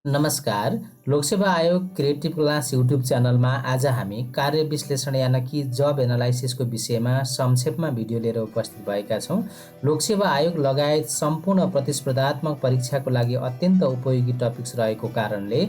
नमस्कार। लोकसेवा आयोग creative class YouTube च्यानलमा आज हामी कार्य विश्लेषण यानि कि जब एनालाइसिसको विषयमा संक्षेपमा भिडियो लिएर उपस्थित भएका छौँ। लोकसेवा आयोग लगायत सम्पूर्ण प्रतिस्पर्धात्मक परीक्षाको लागि अत्यन्त उपयोगी टपिक्स रहेको कारणले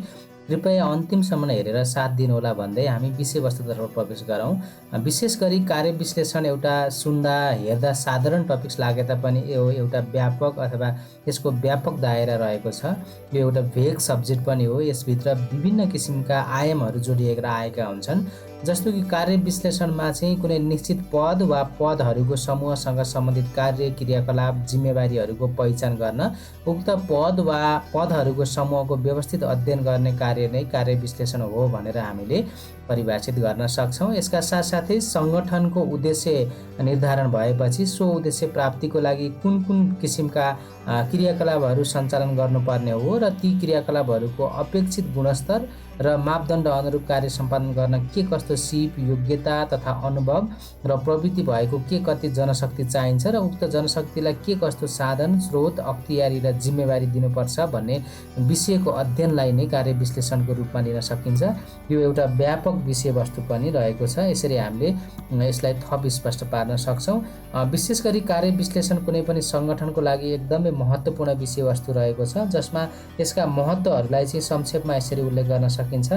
कृपया अन्तिमसम्म हेरेर साथ दिनुहोला भन्दै हामी विषयवस्तुतर्फ प्रवेश गरौँ। विशेष गरी कार्य विश्लेषण एउटा सुन्दा हेर्दा साधारण टपिक्स लागे तापनि यो एउटा व्यापक अथवा यसको व्यापक दायरा रहेको छ। यो एउटा भेग सब्जेक्ट पनि हो। यसभित्र विभिन्न किसिमका आयामहरू जोडिएर आएका हुन्छन्। जस्तो कि कार्य विश्लेषणमा चाहिँ कुनै निश्चित पद वा पदहरूको समूहसँग सम्बन्धित कार्य क्रियाकलाप जिम्मेवारीहरूको पहिचान गर्न उक्त पद वा पदहरूको समूहको व्यवस्थित अध्ययन गर्ने कार्य नै कार्य विश्लेषण हो भनेर हामीले परिभाषित गर्न सक्छौँ। यसका साथसाथै सङ्गठनको उद्देश्य निर्धारण भएपछि सो उद्देश्य प्राप्तिको लागि कुन कुन किसिमका क्रियाकलापहरू सञ्चालन गर्नुपर्ने हो र ती क्रियाकलापहरूको अपेक्षित गुणस्तर र मापदण्ड अनुरूप कार्य सम्पादन गर्न के कस्तो सिप योग्यता तथा अनुभव र प्रवृत्ति भएको के कति जनशक्ति चाहिन्छ र उक्त जनशक्तिलाई के कस्तो साधन स्रोत अख्तियारी र जिम्मेवारी दिनुपर्छ भन्ने विषयको अध्ययनलाई नै कार्य विश्लेषणको रूपमा लिन सकिन्छ। यो एउटा व्यापक विषयवस्तु पनि रहेको छ। यसरी हामीले यसलाई थप स्पष्ट पार्न सक्छौँ। विशेष गरी कार्य विश्लेषण कुनै पनि सङ्गठनको लागि एकदमै महत्त्वपूर्ण विषयवस्तु रहेको छ, जसमा यसका महत्त्वहरूलाई चाहिँ संक्षेपमा यसरी उल्लेख गर्न सकिन्छ।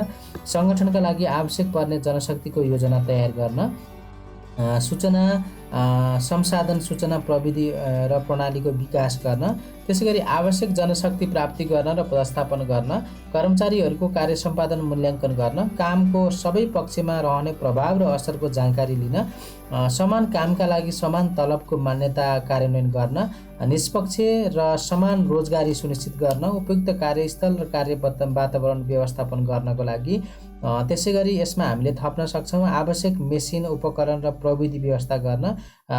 सङ्गठनका लागि आवश्यक पर्ने जनशक्तिको योजना तयार गर्न, सूचना संसाधन सूचना प्रविधि र प्रणालीको विकास गर्न, त्यसैगरी आवश्यक जनशक्ति प्राप्ति गर्न र व्यवस्थापन गर्न, कर्मचारीहरूको कार्य सम्पादन मूल्याङ्कन गर्न, कामको सबै पक्षमा रहने प्रभाव र असरको जानकारी लिन, समान कामका लागि समान तलबको मान्यता कार्यान्वयन गर्न, निष्पक्ष र समान रोजगारी सुनिश्चित गर्न, उपयुक्त कार्यस्थल र कार्य वातावरण व्यवस्थापन गर्नको लागि, त्यसैगरी यसमा हामीले थप्न सक्छौँ आवश्यक मेसिन उपकरण र प्रविधि व्यवस्था गर्न,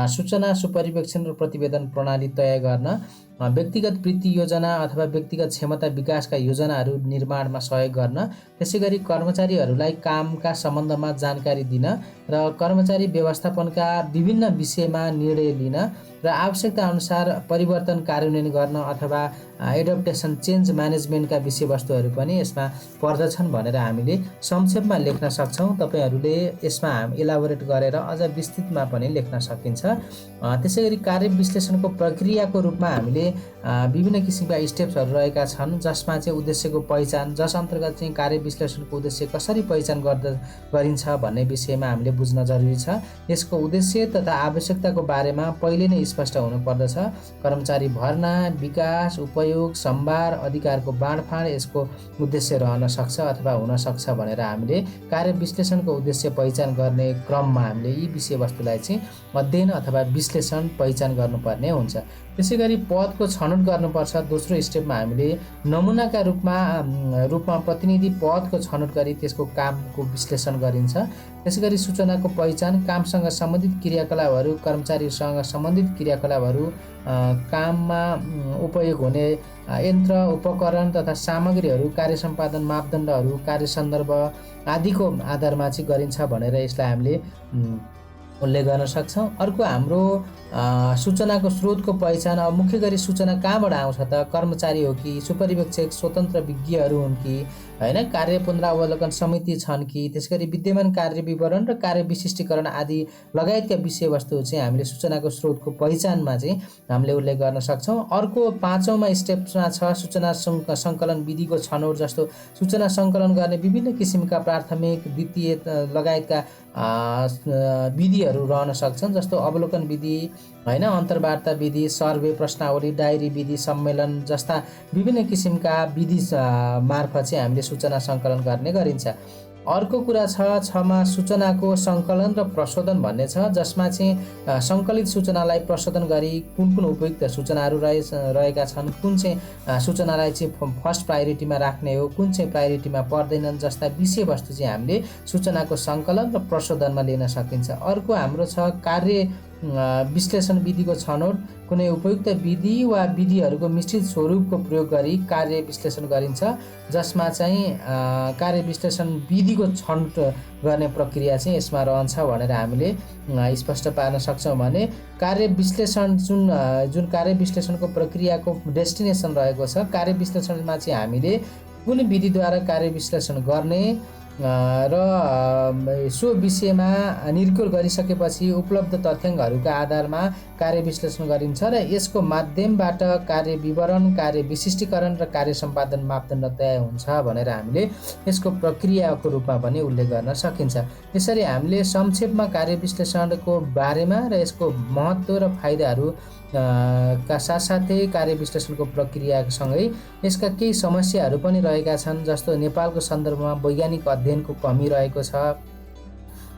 सूचना सुपरिवेक्षण र प्रतिवेदन प्रणाली तय गर्न, व्यक्तिगत वृत्ति योजना अथवा व्यक्तिगत क्षमता विकासका योजनाहरू निर्माणमा सहयोग गर्न, त्यसैगरी कर्मचारीहरूलाई कामका सम्बन्धमा जानकारी दिन र कर्मचारी व्यवस्थापनका विभिन्न विषयमा निर्णय लिन र आवश्यकता अनुसार परिवर्तन कार्यान्वयन गर्न अथवा एडप्टेसन चेन्ज म्यानेजमेन्टका विषयवस्तुहरू पनि यसमा पर्दछन् भनेर हामीले संक्षेपमा लेख्न सक्छौँ। तपाईँहरूले यसमा इलाबोरेट गरेर अझ विस्तृतमा पनि लेख्न सकिन्छ। त्यसैगरी कार्य विश्लेषणको प्रक्रियाको रूपमा हामीले विभिन्न किसिमका स्टेप्सहरू रहेका छन्, जसमा चाहिँ उद्देश्यको पहिचान, जस अन्तर्गत चाहिँ कार्य विश्लेषणको उद्देश्य कसरी पहिचान गरिन्छ भन्ने विषयमा हामीले बुझ्न जरुरी छ। यसको उद्देश्य तथा आवश्यकताको बारेमा पहिले नै स्पष्ट हुनुपर्दछ। कर्मचारी भर्ना, विकास, उपयोग, सम्भार, अधिकारको बाँडफाँड यसको उद्देश्य रहन सक्छ अथवा हुन सक्छ भनेर हामीले कार्य विश्लेषणको उद्देश्य पहिचान गर्ने क्रममा हामीले यी विषयवस्तुलाई चाहिँ अध्ययन अथवा विश्लेषण पहिचान गर्नुपर्ने हुन्छ। त्यसैगरी पदको छनौट गर्नुपर्छ। दोस्रो स्टेपमा हामीले नमुनाका रूपमा प्रतिनिधि पदको छनौट गरी त्यसको कामको विश्लेषण गरिन्छ। त्यसैगरी सूचनाको पहिचान, कामसँग सम्बन्धित क्रियाकलापहरू, कर्मचारीसँग सम्बन्धित क्रियाकलापहरू, काममा उपयोग हुने यन्त्र उपकरण तथा सामग्रीहरू, कार्य सम्पादन मापदण्डहरू, कार्य सन्दर्भ आदिको आधारमा चाहिँ गरिन्छ भनेर यसलाई हामीले उल्लेख गर्न सक्छौँ। अर्को हाम्रो सूचनाको स्रोतको पहिचान। अब मुख्य गरी सूचना कहाँबाट आउँछ त? कर्मचारी हो कि सुपरिवेक्षक स्वतन्त्र विज्ञहरू हुन् कि होइन, कार्य पुनरावलोकन समिति छन् कि, त्यसगरी विद्यमान कार्य विवरण र कार्य विशिष्टीकरण आदि लगायतका विषयवस्तुहरू चाहिँ हामीले सूचनाको स्रोतको पहिचानमा चाहिँ हामीले उल्लेख गर्न सक्छौँ। अर्को पाँचौँमा स्टेप्समा छ सूचना सङ्कलन विधिको छनौट। जस्तो सूचना सङ्कलन गर्ने विभिन्न किसिमका प्राथमिक द्वितीय लगायतका विधिहरू रहन सक्छन्, जस्तो अवलोकन विधि होइन, अन्तर्वार्ता विधि, सर्वे प्रश्नावली, डायरी विधि, सम्मेलन जस्ता विभिन्न किसिमका विधि मार्फत चाहिँ हामीले सूचना सङ्कलन गर्ने गरिन्छ। अर्को कुरा छमा सूचनाको सङ्कलन र प्रशोधन भन्ने छ, जसमा चाहिँ सङ्कलित सूचनालाई प्रशोधन गरी कुन कुन उपयुक्त सूचनाहरू रहेका छन्, कुन चाहिँ सूचनालाई चाहिँ फर्स्ट प्रायोरिटीमा राख्ने हो, कुन चाहिँ प्रायोरिटीमा पर्दैनन् जस्ता विषयवस्तु चाहिँ हामीले सूचनाको सङ्कलन र प्रशोधनमा लिन सकिन्छ। अर्को हाम्रो छ कार्य विश्लेषण विधिको छनौट। कुनै उपयुक्त विधि वा विधिहरूको मिश्रित स्वरूपको प्रयोग गरी कार्य विश्लेषण गरिन्छ, जसमा चाहिँ कार्य विश्लेषण विधिको छनौट गर्ने प्रक्रिया चाहिँ यसमा रहन्छ भनेर हामीले स्पष्ट पार्न सक्छौँ। भने कार्य विश्लेषण जुन कार्य विश्लेषणको प्रक्रियाको डेस्टिनेसन रहेको छ, कार्य विश्लेषणमा चाहिँ हामीले कुन विधिद्वारा कार्य विश्लेषण गर्ने र सो विषयमा निर्कुल गरिसकेपछि उपलब्ध तथ्याङ्कहरूका आधारमा कार्य विश्लेषण गरिन्छ र यसको माध्यमबाट कार्य विवरण, कार्य विशिष्टीकरण र कार्य सम्पादन मापदण्ड तय हुन्छ भनेर हामीले यसको प्रक्रियाको रूपमा पनि उल्लेख गर्न सकिन्छ। यसरी हामीले संक्षेपमा कार्य विश्लेषणको बारेमा र यसको महत्त्व र फाइदाहरू का साथसाथै कार्य विश्लेषणको प्रक्रियासँगै यसका केही समस्याहरू पनि रहेका छन्, जस्तो नेपालको सन्दर्भमा वैज्ञानिक अध्ययनको कमी रहेको छ,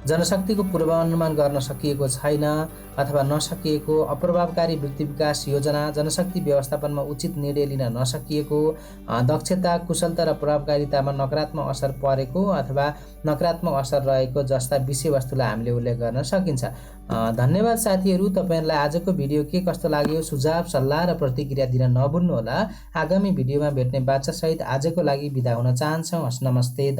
जनशक्तिको पूर्वानुमान गर्न सकिएको छैन अथवा नसकिएको, अप्रभावकारी व्यक्ति विकास योजना, जनशक्ति व्यवस्थापनमा उचित निर्णय लिन नसकिएको, दक्षता, कुशलता र प्रभावकारितामा नकारात्मक असर परेको अथवा नकारात्मक असर रहेको जस्ता विषयवस्तुलाई हामीले उल्लेख गर्न सकिन्छ। धन्यवाद साथीहरू। तपाईहरुलाई आजको भिडियो के कस्तो लाग्यो, सुझाव, सल्लाह र प्रतिक्रिया दिन नभुल्नुहोला। आगामी भिडियोमा भेट्ने बाचासहित आजको लागि बिदा हुन चाहन्छौँ। हस्, नमस्ते।